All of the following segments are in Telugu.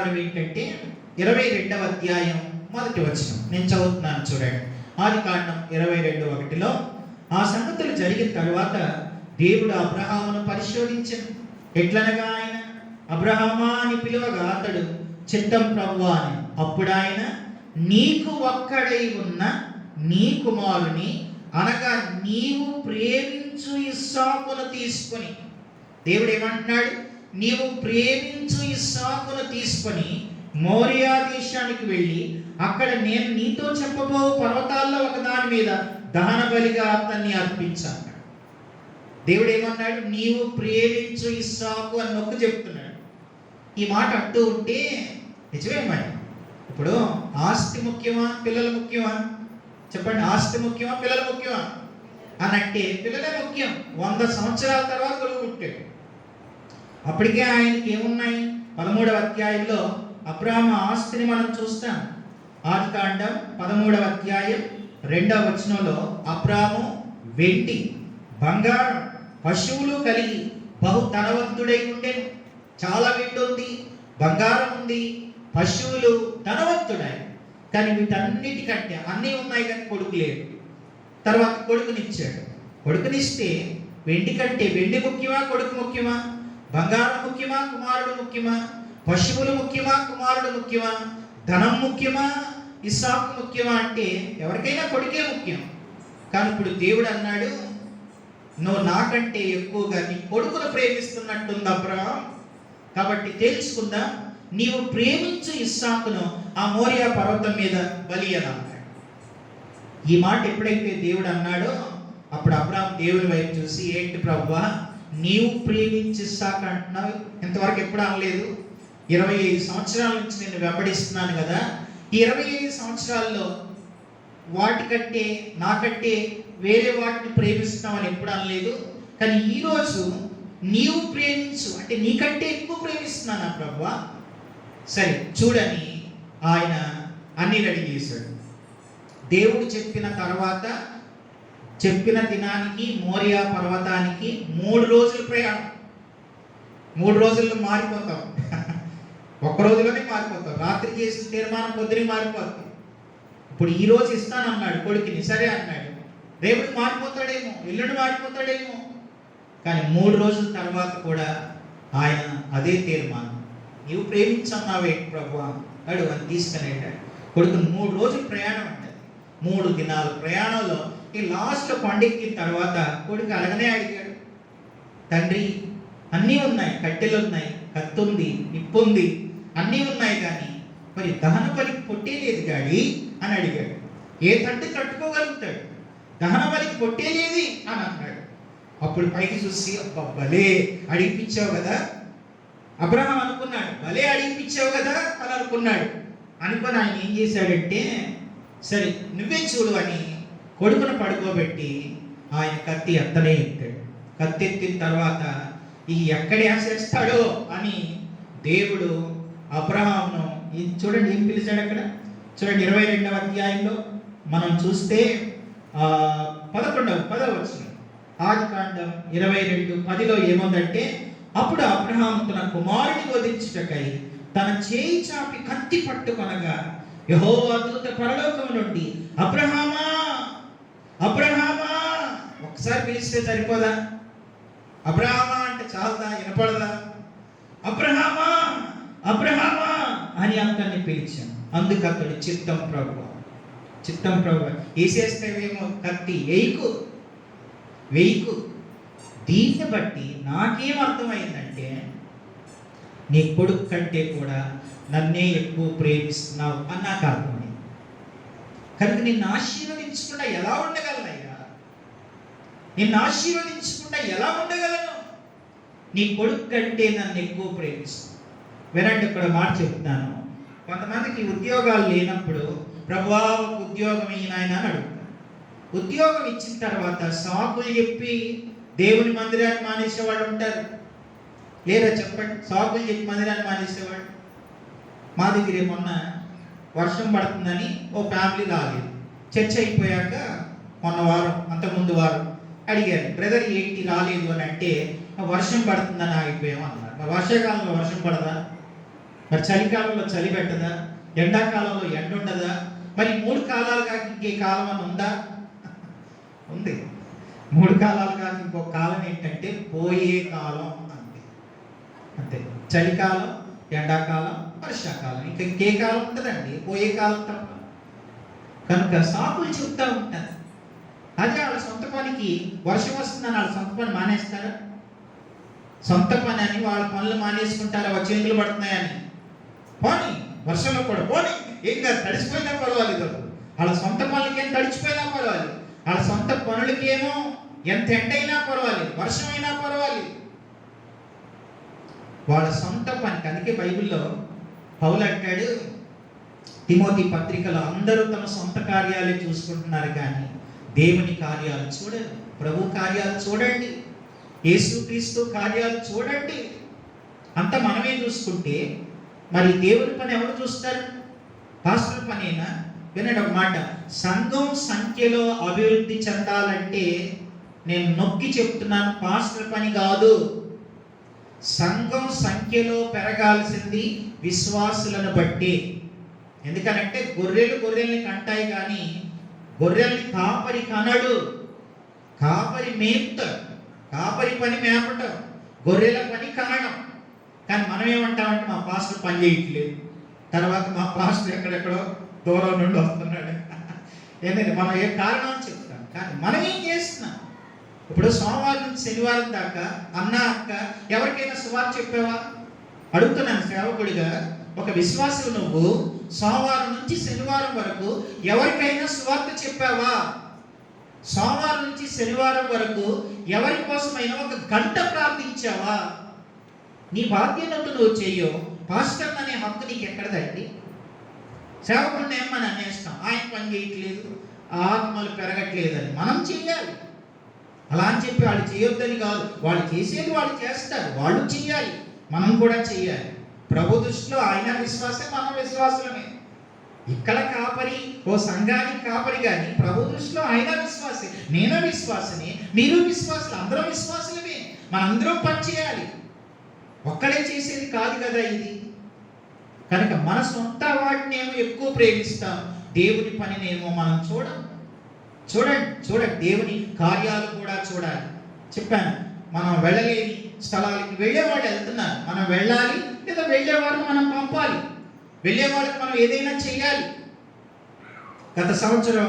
ఆధారం ఏంటంటే 22వ అధ్యాయం 1వ వచనం. నేను చదువుతున్నాను చూడండి. ఆదికాండం 22:1 ఆ సంగతులు జరిగిన తరువాత దేవుడు అబ్రహామును పరిశోధించెను. ఎట్లనగా ఆయన అబ్రహామా అని పిలువగా అతడు చిత్తం ప్రభువా అని. అప్పుడు ఆయన నీకు ఒక్కడై ఉన్న నీ కుమారుని అనగా నీవు ప్రేమించు ఇస్సాకును తీసుకొని, దేవుడు ఏమంటున్నాడు? నీవు ప్రేమించు ఇస్సాకును తీసుకొని మోరియా దేశానికి వెళ్ళి అక్కడ నేను నీతో చెప్పబో పర్వతాల్లో ఒకదాని మీద దహన బలిగా అతన్ని అర్పించాను. దేవుడు ఏమన్నాడు? నీవు ప్రేమించు ఇస్సాకు అని నొక్కు చెప్తున్నాడు. ఈ మాట అంటూ ఉంటే నిజమే మరి. ఇప్పుడు ఆస్తి ముఖ్యమా పిల్లలు ముఖ్యమా? చెప్పండి, ఆస్తి ముఖ్యమా పిల్లలు ముఖ్యమా అని అంటే పిల్లలే ముఖ్యం. 100 సంవత్సరాల తర్వాత కొడుకు పుట్టాడు. అప్పటికే ఆయనకి ఏమున్నాయి? 13వ అధ్యాయంలో అబ్రహాము ఆస్తిని మనం చూస్తాం. ఆదికాండం 13వ అధ్యాయం 2వ వచనంలో అబ్రహాము వెండి బంగారం పశువులు కలిగి బహు ధనవంతుడై ఉండెను. చాలా వెండి ఉంది, బంగారం ఉంది, పశువులు, ధనవంతుడాయి. కానీ వీటన్నిటికంటే అన్నీ ఉన్నాయి కానీ కొడుకు లేడు. తర్వాత కొడుకునిచ్చాడు. కొడుకునిస్తే వెండి కంటే వెండి ముఖ్యమా కొడుకు ముఖ్యమా? బంగారం ముఖ్యమా కుమారుడు ముఖ్యమా? పశువులు ముఖ్యమా కుమారుడు ముఖ్యమా? ధనం ముఖ్యమా ఇస్సాకు ముఖ్యమా అంటే ఎవరికైనా కొడుకే ముఖ్యం. కానీ ఇప్పుడు దేవుడు అన్నాడు, నువ్వు నాకంటే ఎక్కువగా నీ కొడుకును ప్రేమిస్తున్నట్టుంది అబ్రహాం. కాబట్టి తెలుసుకుందాం, నీవు ప్రేమించు ఇస్సాకును ఆ మోరియా పర్వతం మీద బలి అని అన్నాడు. ఈ మాట ఎప్పుడైతే దేవుడు అన్నాడో అప్పుడు అబ్రహాం దేవుని వైపు చూసి, ఏంటి ప్రభువా నీవు ప్రేమించి ఇస్సాకు అంటున్నావు? ఇంతవరకు ఎప్పుడు అనలేదు. 25 సంవత్సరాల నుంచి నేను వెంబడిస్తున్నాను కదా, ఈ 25 సంవత్సరాల్లో వాటికంటే నాకంటే వేరే వాటిని ప్రేమిస్తున్నామని ఎప్పుడు అనలేదు. కానీ ఈరోజు నీవు ప్రేమించు అంటే నీకంటే ఎక్కువ ప్రేమిస్తున్నానా ప్రభువా? సరే చూడని ఆయన అన్ని రెడీ చేశాడు. దేవుడు చెప్పిన తర్వాత చెప్పిన దినానికి మోరియా పర్వతానికి 3 రోజుల ప్రయాణం. 3 రోజుల్లో మారిపోతాం. ఒక్క రోజులోనే మారిపోతాం. రాత్రి చేసిన తీర్మానం పొద్దునే మారిపోతుంది. ఇప్పుడు ఈ రోజు ఇస్తానన్నాడు కొడుకుని, సరే అన్నాడు. రేపు మారిపోతాడేమో, ఎల్లుండి మారిపోతాడేమో. కానీ 3 రోజుల తర్వాత కూడా ఆయన అదే తీర్మానం. నీవు ప్రేమించన్నావే ప్రభు అడు అని తీసుకుని వెళ్ళాడు. కొడుకు 3 రోజులు ప్రయాణం ఉంటుంది. 3 దినాల ప్రయాణంలో ఈ లాస్ట్ పండుగకి తర్వాత కొడుకు అలాగనే అడిగాడు, తండ్రి అన్నీ ఉన్నాయి, కట్టెలు ఉన్నాయి, కత్తి ఉంది, నిప్పు ఉంది, అన్నీ ఉన్నాయి, కానీ మరి దహన బలికి పొట్టే లేదు డాడీ అని అడిగాడు. ఏ తండ్రి తట్టుకోగలుగుతాడు? దహన బలికి పొట్టే లేది అని అన్నాడు. అప్పుడు పైకి చూసి, భలే అడిగిపించావు కదా అబ్రహాం అనుకున్నాడు. భలే అడిగిపించావు కదా అని అనుకున్నాడు. అనుకుని ఆయన ఏం చేశాడంటే, సరే నువ్వే చూడు అని కొడుకును పడుకోబెట్టి ఆయన కత్తి ఎత్తనే ఎత్తాడు. కత్తి ఎత్తిన తర్వాత ఈ ఎక్కడ వేసేస్తాడో అని దేవుడు అబ్రహామును చూడండి ఏం పిలిచాడు అక్కడ. చూడండి 22వ అధ్యాయంలో మనం చూస్తే 10వ వచనం. ఆదికాండం 22:10 ఏముందంటే, అప్పుడు అబ్రహాము తన కుమారుని వధించుటకై తన చేయి చాపి కత్తి పట్టుకొనగా యెహోవా దూత పరలోకం నుండి అబ్రహామా అబ్రహామా, ఒకసారి పిలిస్తే సరిపోదా? అబ్రహామా అంటే చాలదా? వినపడదా? అబ్రహామా అబ్రహామా అని అతన్ని పిలిచాను. అందుకు అతడు చిత్తం ప్రభు వేసేస్తేవేమో కత్తి వేయికు. దీన్ని బట్టి నాకేం అర్థమైందంటే, నీ కొడుకు కంటే కూడా నన్నే ఎక్కువ ప్రేమిస్తున్నావు అని నాకు అర్థమైంది. కనుక నిన్ను ఆశీర్వదించకుండా ఎలా ఉండగలనయ్యా? నిన్ను ఆశీర్వదించకుండా ఎలా ఉండగలను? నీ కొడుకు కంటే నన్ను ఎక్కువ ప్రేమిస్తున్నావు. వినండి, ఇక్కడ మాట చెప్తాను. కొంతమందికి ఉద్యోగాలు లేనప్పుడు ప్రభువా ఒక ఉద్యోగం ఈయన అని అడుగుతారు. ఉద్యోగం ఇచ్చిన తర్వాత సాకులు చెప్పి దేవుని మందిరాన్ని మానేసేవాడు ఉంటారు. లేదా చెప్పండి, సాకులు చెప్పి మందిరాన్ని మానేసేవాడు. మా దగ్గర మొన్న వర్షం పడుతుందని ఓ ఫ్యామిలీ రాలేదు. చర్చ అయిపోయాక మొన్న వారం అంతకుముందు వారం అడిగారు, బ్రదర్ ఏంటి రాలేదు అని అంటే, వర్షం పడుతుందని ఆగిపోయాం అన్నారు. వర్షాకాలంలో వర్షం పడదా? మరి చలికాలంలో చలి పెట్టదా? ఎండాకాలంలో ఎండ ఉండదా? మరి 3 కాలాలు కాక ఇంకే కాలం అని ఉందా? ఉంది. 3 కాలాలు కాక ఇంకో కాలం ఏంటంటే పోయే కాలం. అంతే అంతే. చలికాలం, ఎండాకాలం, వర్షాకాలం, ఇంకా ఇంకే కాలం ఉంటుందండి, పోయే కాలం తప్ప. కనుక సాకులు చెప్తా ఉంటారు. అదే వాళ్ళ సొంత పనికి వర్షం వస్తుందని వాళ్ళ సొంత పని మానేస్తారా? సొంత పని అని వాళ్ళ పనులు మానేసుకుంటారా? వాళ్ళ చేతులు పడుతున్నాయని. పోనీ వర్షంలో కూడా పోనీ, ఏం కాదు, తడిచిపోయినా పర్వాలేదు. వాళ్ళ సొంత పనులకి ఏం తడిచిపోయినా పర్వాలేదు, వాళ్ళ సొంత పనులకి ఏమో ఎంత ఎండైనా పర్వాలేదు, వర్షం అయినా పర్వాలేదు, వాళ్ళ సొంత పనికి. అందుకే బైబిల్లో పౌలు అంటాడు తిమోతి పత్రికలో, అందరూ తమ సొంత కార్యాలే చూసుకుంటున్నారు కానీ దేవుని కార్యాలు చూడరు. ప్రభు కార్యాలు చూడండి, యేసుక్రీస్తు కార్యాలు చూడండి. అంత మనమే చూసుకుంటే మరి దేవుని పని ఎవరు చూస్తారు? పాస్టర్ పనేనా? వినండి ఒక మాట, సంఘం సంఖ్యలో అభివృద్ధి చెందాలంటే నేను నొక్కి చెప్తున్నాను, పాస్టర్ పని కాదు. సంఘం సంఖ్యలో పెరగాల్సింది విశ్వాసులను బట్టి. ఎందుకనంటే గొర్రెల్ని కంటాయి కానీ గొర్రెల్ని కాపరి కనడు. కాపరి మేపుతాడు, కాపరి పని మేపటం, గొర్రెల పని కనడం. కానీ మనం ఏమంటామంటే మా పాస్టర్ పని చేయట్లేదు, తర్వాత మా పాస్టర్ ఎక్కడెక్కడో దూరం నుండి వస్తున్నాడు. ఏంటంటే మనం ఏ కారణం చెప్తాం, కానీ మనం ఏం చేస్తున్నాం? ఇప్పుడు సోమవారం నుంచి శనివారం దాకా అన్న అక్క ఎవరికైనా సువార్త చెప్పావా? అడుగుతున్నాను సేవకుడిగా. ఒక విశ్వాసం నువ్వు సోమవారం నుంచి శనివారం వరకు ఎవరికైనా సువార్త చెప్పావా? సోమవారం నుంచి శనివారం వరకు ఎవరి కోసమైనా ఒక గంట ప్రార్థించావా? నీ బాధ్యతను నువ్వు చెయ్యో, పాస్టర్ అనే హక్కు నీకు ఎక్కడదండి? సేవకుడిని ఏమని అనేస్తాం, ఆయన పని చేయట్లేదు, ఆత్మలు పెరగట్లేదని. మనం చెయ్యాలి. అలా అని చెప్పి వాళ్ళు చేయొద్దని కాదు, వాళ్ళు చేసేది వాళ్ళు చేస్తారు, వాళ్ళు చెయ్యాలి, మనం కూడా చెయ్యాలి. ప్రభు దృష్టిలో ఆయన విశ్వాసే, మనం విశ్వాసులమే. ఇక్కడ కాపరి ఓ సంఘానికి కాపరి కానీ ప్రభు దృష్టిలో ఆయన విశ్వాసే, నేను విశ్వాసనే, మీరు విశ్వాసులు, అందరం విశ్వాసులమే. మనందరం పని చేయాలి, ఒక్కడే చేసేది కాదు కదా ఇది. కనుక మన సొంత వాటినేమో ఎక్కువ ప్రేమిస్తాం, దేవుని పనినేమో మనం చూడండి దేవుని కార్యాలు కూడా చూడాలి. చెప్పాను, మనం వెళ్ళలేని స్థలాలకి వెళ్ళేవాళ్ళు వెళ్తున్నారు, మనం వెళ్ళాలి, లేదా వెళ్ళేవాళ్ళని మనం పంపాలి, వెళ్ళేవాళ్ళకి మనం ఏదైనా చేయాలి. గత సంవత్సరం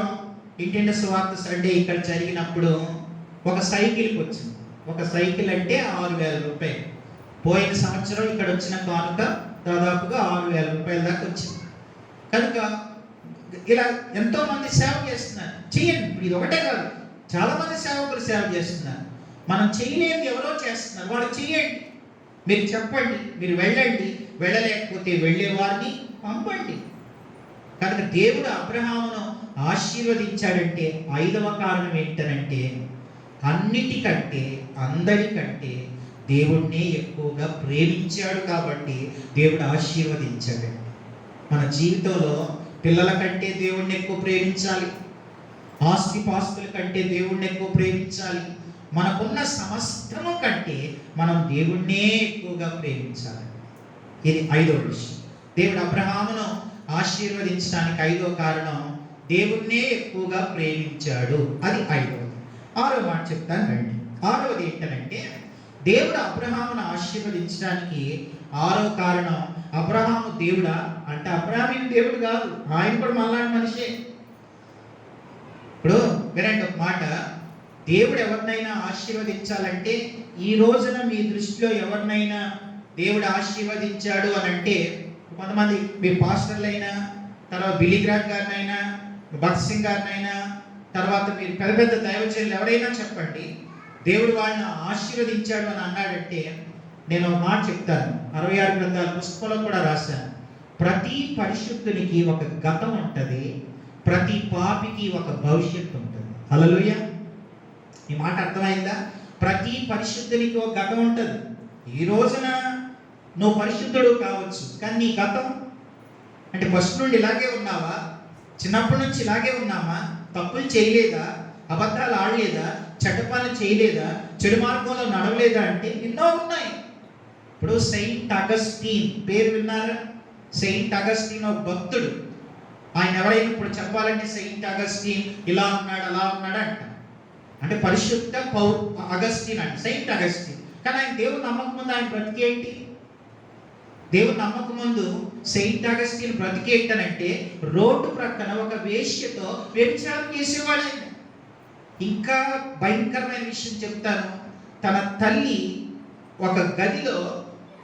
ఇంటింటి సువార్త సండే ఇక్కడ జరిగినప్పుడు ఒక సైకిల్కి వచ్చింది. ఒక సైకిల్ అంటే 6,000 రూపాయలు. పోయిన సంవత్సరం ఇక్కడ వచ్చిన కానుక దాదాపుగా 6,000 రూపాయల దాకా వచ్చింది. కనుక ఇలా ఎంతో మంది సేవ చేస్తున్నారు. చేయండి, ఇది ఒకటే కాదు, చాలా మంది సేవకులు సేవ చేస్తున్నారు. మనం చేయలేని ఎవరో చేస్తున్నారు, వాళ్ళు చేయండి. మీరు చెప్పండి, మీరు వెళ్ళండి, వెళ్ళలేకపోతే వెళ్ళే వారిని పంపండి. కనుక దేవుడు అబ్రహామును ఆశీర్వదించాడంటే 5వ కారణం ఏంటనంటే, అన్నిటికంటే అందరికంటే దేవుణ్ణే ఎక్కువగా ప్రేమించాడు కాబట్టి దేవుడు ఆశీర్వదించాడు. మన జీవితంలో పిల్లల కంటే దేవుణ్ణి ఎక్కువ ప్రేమించాలి, ఆస్తిపాస్తుల కంటే దేవుణ్ణి ఎక్కువ ప్రేమించాలి, మనకున్న సమస్తము కంటే మనం దేవుణ్ణే ఎక్కువగా ప్రేమించాలి. ఇది 5వ విషయం. దేవుడు అబ్రహామును ఆశీర్వదించడానికి 5వ కారణం, దేవుణ్ణే ఎక్కువగా ప్రేమించాడు. అది 5వది. 6వ మాట చెప్తాను రండి. 6వది ఏంటంటే, దేవుడు అబ్రహామును ఆశీర్వదించడానికి 6వ కారణం, అబ్రహాము దేవుడా అంటే అబ్రహాము దేవుడు కాదు, ఆయన కూడా మనలాంటి మనిషే. ఇప్పుడు వినండి ఒక మాట, దేవుడు ఎవరినైనా ఆశీర్వదించాలంటే, ఈ రోజున మీ దృష్టిలో ఎవరినైనా దేవుడు ఆశీర్వదించాడు అని అంటే, కొంతమంది మీ పాస్టర్లైనా, తర్వాత బిలీగ్రాడ్ గారినైనా, భగత్ సింగ్ గారినైనా, తర్వాత మీరు పెద్ద పెద్ద దైవజనులు ఎవరైనా చెప్పండి, దేవుడు వాళ్ళని ఆశీర్వదించాడు అని అన్నాడంటే, నేను ఒక మాట చెప్తాను, 66 గ్రంథాల పుస్తకంలో కూడా రాశాను. ప్రతి పరిశుద్ధునికి ఒక గతం ఉంటుంది, ప్రతి పాపికి ఒక భవిష్యత్తు ఉంటుంది. హల్లెలూయా. ఈ మాట అర్థమైందా? ప్రతి పరిశుద్ధునికి ఒక గతం ఉంటుంది. ఈ రోజున నువ్వు పరిశుద్ధుడు కావచ్చు, కానీ నీ గతం అంటే ఫస్ట్ నుండి ఇలాగే ఉన్నావా? చిన్నప్పటి నుంచి ఇలాగే ఉన్నామా? తప్పులు చేయలేదా? అబద్ధాలు ఆడలేదా? చెడ్డ పనులు చేయలేదా? చెడు మార్గంలో నడవలేదా? అంటే ఎన్నో ఉన్నాయి. ఇప్పుడు సెయింట్ అగస్టీన్ పేరు విన్నారా? సెయింట్ అగస్టిన్ ఒక భక్తుడు. ఆయన ఎవరైనా ఇప్పుడు చెప్పాలంటే సెయింట్ అగస్టిన్ ఇలా ఉన్నాడు అలా ఉన్నాడు అంట. అంటే పరిశుద్ధ అగస్టిన్ అంటే సెయింట్ అగస్టిన్. కానీ ఆయన దేవుడు నమ్మక ముందు ఆయన బ్రతికేంటి? దేవుడు నమ్మక ముందు సెయింట్ అగస్టిన్ బ్రతికేంటనంటే రోడ్డు ప్రక్కన ఒక వేశ్యతో వ్యభిచారం చేసేవాడు ఆయన. ఇంకా భయంకరమైన విషయం చెప్తాను. తన తల్లి ఒక గదిలో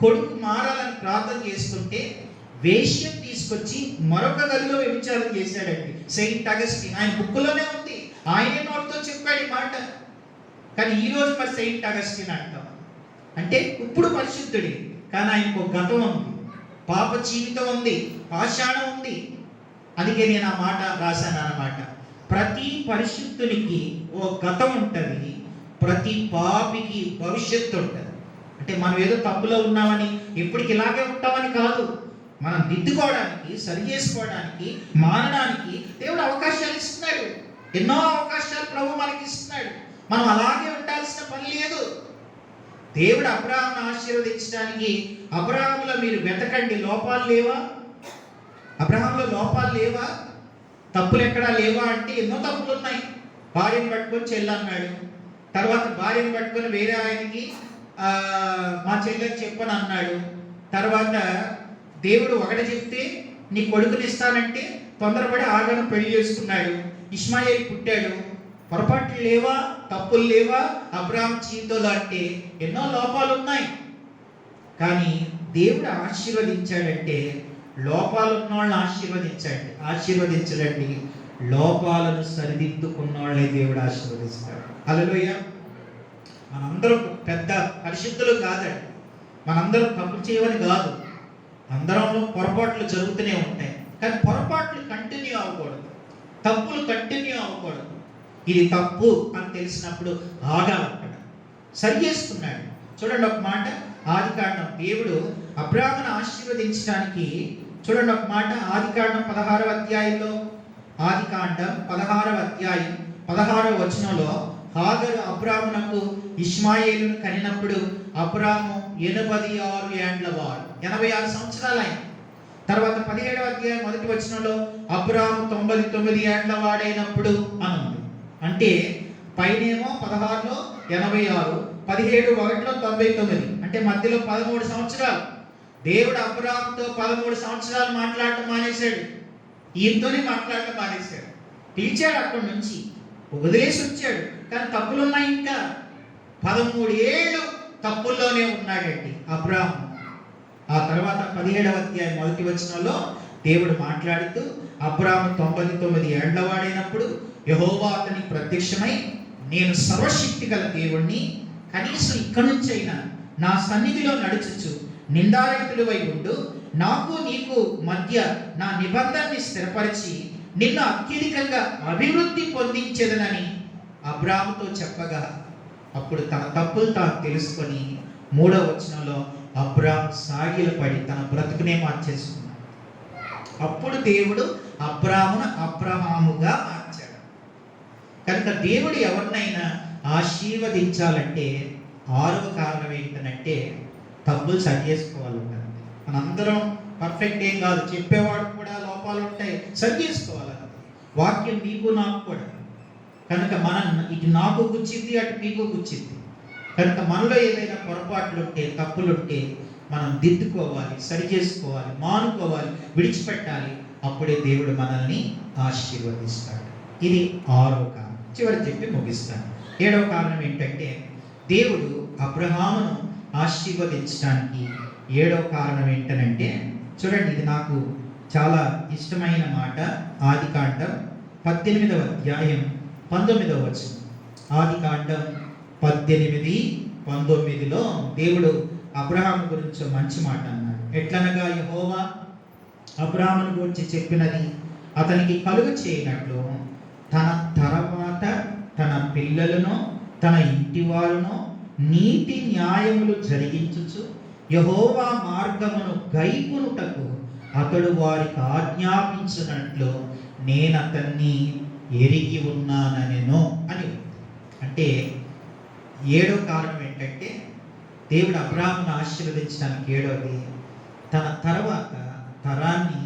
కొడుకు మారాలని ప్రార్థన చేస్తుంటే వేశ్యం తీసుకొచ్చి మరొక గదిలో వ్యభిచారం చేశాడండి సెయింట్ అగస్టిన్. ఆయన బుక్కులోనే ఉంది, ఆయనే నోటితో చెప్పాడు ఈ మాట. కానీ ఈరోజు మరి సెయింట్ అగస్టిన్ అంటాం. అంటే ఇప్పుడు పరిశుద్ధుడి, కానీ ఆయనకు ఒక గతం ఉంది, పాప జీవితం ఉంది, పాషాణం ఉంది. అందుకే నేను ఆ మాట రాశాను అన్నమాట. ప్రతి పరిశుద్ధునికి ఓ గతం ఉంటుంది, ప్రతి పాపికి భవిష్యత్తు ఉంటుంది. అంటే మనం ఏదో తప్పులో ఉన్నామని ఎప్పటికి ఇలాగే ఉంటామని కాదు. మనం దిద్దుకోవడానికి, సరి చేసుకోవడానికి, మారడానికి దేవుడు అవకాశాలు ఇస్తున్నాడు. ఎన్నో అవకాశాలు ప్రభు మనకి ఇస్తున్నాడు. మనం అలాగే ఉండాల్సిన పని లేదు. దేవుడు అబ్రాహామును ఆశీర్వదించడానికి అబ్రాహాములో మీరు వెతకండి, లోపాలు లేవా? అబ్రాహాములో లోపాలు లేవా? తప్పులు ఎక్కడా లేవా అంటే ఎన్నో తప్పులు ఉన్నాయి. భార్యను పట్టుకొని చెల్లి అన్నాడు, తర్వాత భార్యను పట్టుకొని వేరే ఆయనకి మా చెల్లెని చెప్పని అన్నాడు. తర్వాత దేవుడు ఒకటి చెప్తే నీ కొడుకుని ఇస్తానంటే తొందరపడి ఆగను పెళ్లి చేసుకున్నాడు. ఇష్మాయేలు పుట్టాడు. పొరపాట్లు లేవా? తప్పులు లేవా అబ్రాహాం జీవితంలో అంటే? ఎన్నో లోపాలు ఉన్నాయి. కానీ దేవుడు ఆశీర్వదించాడంటే లోపాలు ఉన్న వాళ్ళని ఆశీర్వదించడండి. లోపాలను సరిదిద్దుకున్న వాళ్ళే దేవుడు ఆశీర్వదిస్తాడు. హల్లెలూయా. మనందరం పెద్ద పరిశుద్ధులు కాదండి, మనందరం తప్పు చేయవని కాదు. అందరంలో పొరపాట్లు జరుగుతూనే ఉంటాయి. కానీ పొరపాట్లు కంటిన్యూ అవ్వకూడదు, తప్పులు కంటిన్యూ అవ్వకూడదు. ఇది తప్పు అని తెలిసినప్పుడు ఆగాలి, అక్కడ సరి చేసుకున్నాడు. చూడండి ఒక మాట, ఆదికాండం దేవుడు అబ్రాహామును ఆశీర్వదించడానికి చూడండి ఒక మాట, ఆదికాండం 16వ అధ్యాయంలో, ఆదికాండం 16వ అధ్యాయం 16వ వచనంలో హాగరు అబ్రాహామునకు ఇష్మాయేలును కనినప్పుడు అబ్రాహాము 86 ఏండ్ల వాడు, 86 సంవత్సరాలు ఆయన. తర్వాత 17వ అధ్యాయం 1వ వచనంలో అబ్రాహాము 99 ఏండ్ల వాడైనప్పుడు అనుంది. అంటే పైనేమో 16లో 86, 17 1లో 99, అంటే మధ్యలో 13 సంవత్సరాలు. దేవుడు అబ్రాహాముతో 13 సంవత్సరాలు మాట్లాడటం మానేశాడు. ఈయనతోనే మాట్లాడటం మానేశాడు. పిలిచాడు, అక్కడి నుంచి వదిలేసి వచ్చాడు. కానీ తప్పులు ఉన్నాయి. ఇంకా 13 ఏళ్ళు తప్పుల్లోనే ఉన్నాడండి అబ్రాహాము. ఆ తర్వాత 17వ అధ్యాయం 1వ వచనంలో దేవుడు మాట్లాడుతూ అబ్రాహాము 99 ఏండ్ల వాడైనప్పుడు యెహోవా అతనికి ప్రత్యక్షమై, నేను సర్వశక్తి గల దేవుణ్ణి, కనీసం ఇక్కడి నుంచైనా నా సన్నిధిలో నడుచుచు నిందారహితుడివై ఉండు, నాకు నీకు మధ్య నా నిబంధనని స్థిరపరిచి నిన్ను అత్యధికంగా అభివృద్ధి పొందించేదనని అబ్రాహాముతో చెప్పగా, అప్పుడు తన తప్పులు తాను తెలుసుకొని 3వ వచనంలో అబ్రాహాము సాగిలపడి తన బ్రతుకునే మార్చేసుకున్నాడు. అప్పుడు దేవుడు అబ్రాహామును అబ్రహాముగా మార్చాడు. కనుక దేవుడు ఎవరినైనా ఆశీర్వదించాలంటే 6వ కారణం ఏంటంటే తప్పులు సరి చేసుకోవాలంటే. మనందరం పర్ఫెక్ట్ ఏం కాదు, చెప్పేవాడు కూడా లోపాలు ఉంటాయి, సరి చేసుకోవాలన్నది వాక్యం. మీకు నాకు కూడా కనుక మనం ఇటు నాకు గుచ్చింది, అటు మీకు గుచ్చింది. కనుక మనలో ఏదైనా పొరపాట్లు ఉంటే, తప్పులుంటే మనం దిద్దుకోవాలి, సరి చేసుకోవాలి, మానుకోవాలి, విడిచిపెట్టాలి. అప్పుడే దేవుడు మనల్ని ఆశీర్వదిస్తాడు. ఇది 6వ కారణం. చివరి చెప్పి ముగిస్తాను. 7వ కారణం ఏంటంటే దేవుడు అబ్రహామును ఆశీర్వదించడానికి 7వ కారణం ఏంటనంటే, చూడండి, ఇది నాకు చాలా ఇష్టమైన మాట. ఆదికాండం 18వ అధ్యాయం 19వ వచనం. ఆదికాండం 18:19లో దేవుడు అబ్రహాము గురించి మంచి మాట అన్నాడు. ఎట్లనగా యెహోవా అబ్రహామును గురించి చెప్పినది అతనికి కలుగు చేయనట్లు తన తర్వాత తన పిల్లలను తన ఇంటి వారును నీతి న్యాయములు జరిగించుచు యెహోవా మార్గమును గైకొనుటకు అతడు వారికి ఆజ్ఞాపించినట్లు నేను అతన్ని ఎరిగి ఉన్నానెను అని. అంటే 7వ కారణం ఏంటంటే దేవుడు అబ్రాహామును ఆశీర్వదించడానికి 7వది తన తర్వాత తరాన్ని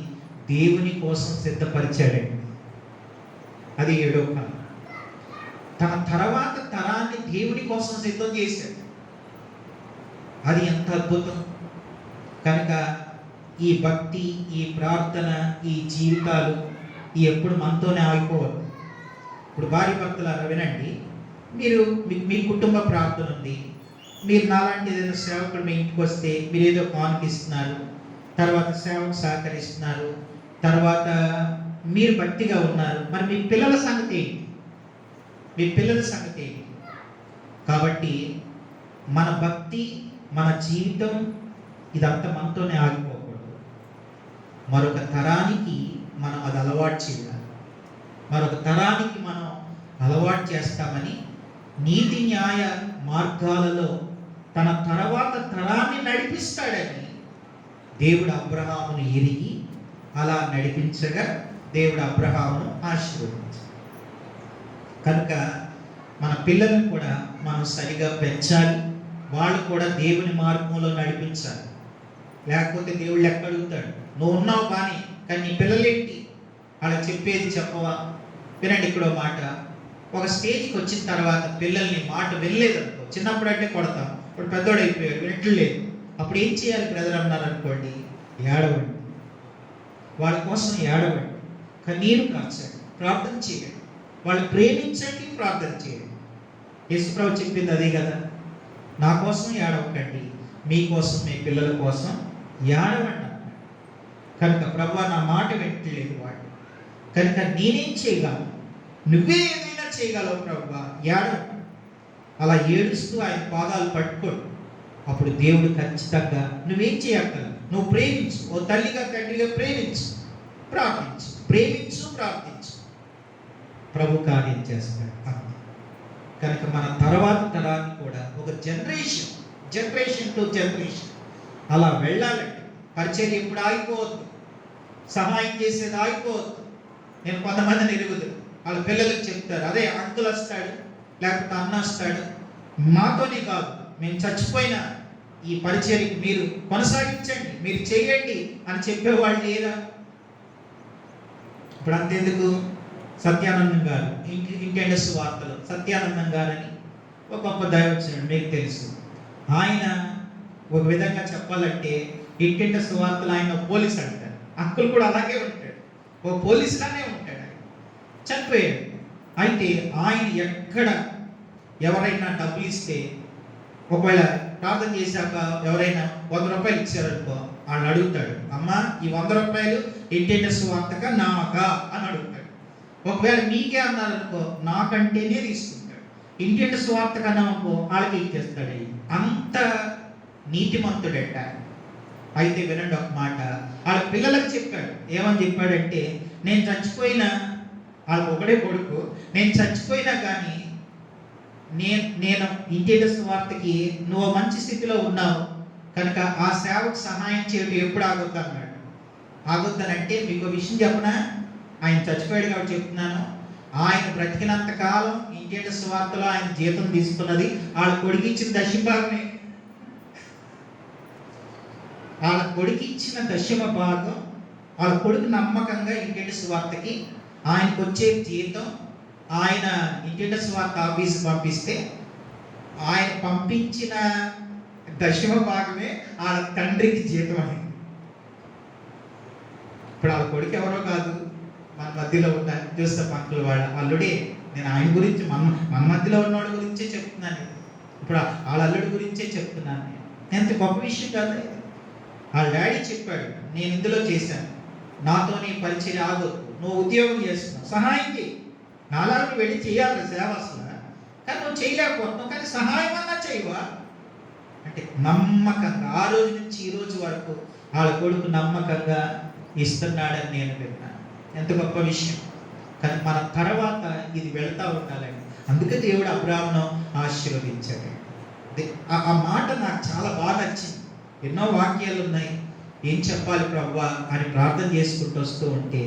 దేవుని కోసం సిద్ధపరిచాడండి. అది 7వ కాలం. తన తర్వాత తరాన్ని దేవుని కోసం సిద్ధం చేశాడు. అది ఎంత అద్భుతం! కనుక ఈ భక్తి, ఈ ప్రార్థన, ఈ జీవితాలు ఎప్పుడు మనతోనే ఆగిపోవద్దు. ఇప్పుడు భార్య భర్తలారా వినండి, మీరు మీ కుటుంబ ప్రార్థన ఉంది, మీరు నాలాంటి ఏదైనా సేవకులు మీ ఇంటికి వస్తే మీరు ఏదో కానుకిస్తున్నారు, తర్వాత సేవకు సహకరిస్తున్నారు, తర్వాత మీరు భక్తిగా ఉన్నారు. మరి మీ పిల్లల సంగతి ఏంటి? మీ పిల్లల సంగతి ఏంటి? కాబట్టి మన భక్తి, మన జీవితం ఇదంతా మనతోనే ఆగిపోకూడదు. మరొక తరానికి మనం అది అలవాటు చేయాలి. మరొక తరానికి మనం అలవాటు చేస్తామని నీతి న్యాయ మార్గాలలో తన తర్వాత తరాన్ని నడిపిస్తాడని దేవుడు అబ్రహామును ఎరిగి అలా నడిపించగా దేవుడు అబ్రహామును ఆశీర్వదించాడు. కనుక మన పిల్లలను కూడా మనం సరిగా పెంచాలి, వాళ్ళు కూడా దేవుని మార్గంలో నడిపించాలి. లేకపోతే దేవుడు లెక్క అడుగుతాడు, నువ్వు ఉన్నావు కానీ నీ పిల్లలేంటి, అలా చెప్పేది చెప్పవా? వినండి, ఇక్కడ మాట, ఒక స్టేజ్కి వచ్చిన తర్వాత పిల్లల్ని మాట వినలేదనుకో, చిన్నప్పుడు అంటే కొడతాం, ఇప్పుడు పెద్దోడు అయిపోయాడు వినట్లేదు, అప్పుడు ఏం చేయాలి బ్రదర్ అన్నారు అనుకోండి, ఏడవండి, వాళ్ళ కోసం ఏడవండి, కన్నీరు కార్చండి, ప్రార్థన చేయండి, వాళ్ళు ప్రేమించండి, ప్రార్థన చేయండి. యేసుప్రభు చెప్పింది అదే కదా, నా కోసం ఏడవకండి, మీకోసం, మీ పిల్లల కోసం ఏడవండి. కనుక ప్రభువా నా మాట వింటలేదు వాడు, కనుక నేనేం చేయగలను, నువ్వే ఏదైనా చేయగలవు ప్రభువా, ఏడవ. అలా ఏడుస్తూ ఆయన పాదాలు పట్టుకోడు. అప్పుడు దేవుడు ఖచ్చితంగా నువ్వేం చేయగలవు, నువ్వు ప్రేమించు, ఓ తల్లిగా తండ్రిగా ప్రేమించు, ప్రార్థించు, ప్రేమించు, ప్రార్థించు, ప్రభు కార్యం చేస్తాడు. కనుక మన తర్వాత తరాన్ని కూడా ఒక జనరేషన్ టు జనరేషన్ అలా వెళ్ళాలంటే పరిచయం ఎప్పుడు ఆగిపోవద్దు, సహాయం చేసేది ఆగిపోవద్దు. నేను కొంతమందిని ఎరుగుదు, వాళ్ళ పిల్లలకు చెప్తారు, అదే అంకుల్ వస్తాడు లేకపోతే అన్న వస్తాడు, మాతోనే కాదు, మేము చచ్చిపోయినా ఈ పరిచర్యకి మీరు కొనసాగించండి, మీరు చేయండి అని చెప్పేవాళ్ళు లేరా? ఇప్పుడు అంతెందుకు, సత్యానందం గారు, ఇంటెండస్ వార్తలు సత్యానందం గారని ఒక గొప్ప దైవజనుడు, మీకు తెలుసు. ఆయన ఒక విధంగా చెప్పాలంటే ఇంటెండస్ వార్తలు ఆయన పోలీస్ అంటారు, అంకుల్ కూడా అలాగే ఉంటాడు, ఓ పోలీసులానే ఉంటాడు. ఆయన చనిపోయాడు. అయితే ఆయన ఎక్కడ ఎవరైనా డబ్బులు ఇస్తే, ఒకవేళ ప్రార్థన చేశాక ఎవరైనా 100 రూపాయలు ఇచ్చారనుకో, ఆయన అడుగుతాడు, అమ్మా ఈ 100 రూపాయలు ఇంటెండస్ వార్తగా నాకా అని అడుగుతాడు. ఒకవేళ మీకే అన్నారనుకో, నాకంటేనే తీసుకుంటాడు. ఇంటెండస్ వార్త కన్నా అనుకో వాళ్ళకి ఇచ్చేస్తాడు. అంత నీతిమంతుడట. అయితే వినండి ఒక మాట, వాళ్ళ పిల్లలకు చెప్పాడు. ఏమని చెప్పాడంటే, నేను చచ్చిపోయినా, వాళ్ళకి ఒకడే కొడుకు, నేను చచ్చిపోయినా కానీ నేను ఇంటెండస్ వార్తకి నువ్వు మంచి స్థితిలో ఉన్నావు కనుక ఆ సేవకు సహాయం చేయడం ఎప్పుడు ఆగొద్దు అన్నాడు. ఆగొద్దనంటే మీకు విషయం చెప్పనా, ఆయన చచ్చిపోయాడు కాబట్టి చెప్తున్నాను, ఆయన బ్రతికినంత కాలం ఇంటెండస్ వార్తలో ఆయన జీతం తీసుకున్నది వాళ్ళ కొడుకు ఇచ్చిన దశభాగమే. వాళ్ళ కొడుకు ఇచ్చిన దశమ భాగం, వాళ్ళ కొడుకు నమ్మకంగా ఇంటెండస్ వార్తకి ఆయనకు వచ్చే జీతం, ఆయన ఇంటెండస్ వార్త ఆఫీస్ పంపిస్తే ఆయన పంపించిన దశమ భాగమే వాళ్ళ తండ్రికి జీతం అయింది. ఇప్పుడు వాళ్ళ కొడుకు ఎవరో కాదు, మన మధ్యలో ఉన్న జోసెఫ్ అంకుల్ వాళ్ళ అల్లుడే. నేను ఆయన గురించి మన మధ్యలో ఉన్నవాడి గురించే చెప్తున్నాను. ఇప్పుడు వాళ్ళ అల్లుడి గురించే చెప్తున్నాను. ఎంత గొప్ప విషయం కాదు. వాళ్ళ డాడీ చెప్పాడు, నేను ఇందులో చేశాను, నాతో నీ పరిచయం ఆగొద్దు, నువ్వు ఉద్యోగం చేస్తున్నావు, సహాయం చేయి, నాలాగా వెళ్ళి చేయాలి సేవ అసలు, కానీ నువ్వు చేయలేకపోతున్నావు, కానీ సహాయం అన్నా చేయవా అంటే నమ్మకంగా ఆ రోజు నుంచి ఈ రోజు వరకు వాళ్ళ కొడుకు నమ్మకంగా ఇస్తున్నాడని నేను విన్నాను. ఎంత గొప్ప విషయం. కానీ మన తర్వాత ఇది వెళ్తూ ఉండాలండి. అందుకే దేవుడు అబ్రాహామును ఆశీర్వదించాడు. ఆ మాట నాకు చాలా బాగా నచ్చింది. ఎన్నో వాక్యాలు ఉన్నాయి, ఏం చెప్పాలి ప్రభువా అని ప్రార్థన చేసుకుంటూ వస్తూ ఉంటే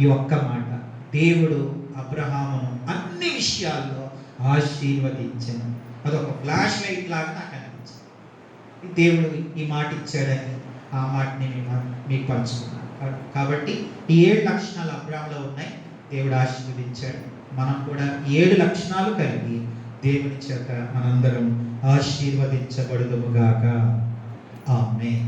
ఈ ఒక్క మాట, దేవుడు అబ్రహామును అన్ని విషయాల్లో ఆశీర్వదించను. అదొక ఫ్లాష్ లైట్ లాగా నాకు అనిపించింది. దేవుడు ఈ మాట ఇచ్చాడని ఆ మాటని మీకు పంచుకున్నాను. కాబట్టి ఈ 7 లక్షణాలు అబ్రాహాములో ఉన్నాయి. దేవుడు ఆశీర్వదించాడు. మనం కూడా 7 లక్షణాలు కలిగి దేవుని చేత మనందరం ఆశీర్వదించబడుదుముగాక. ఆమేన్.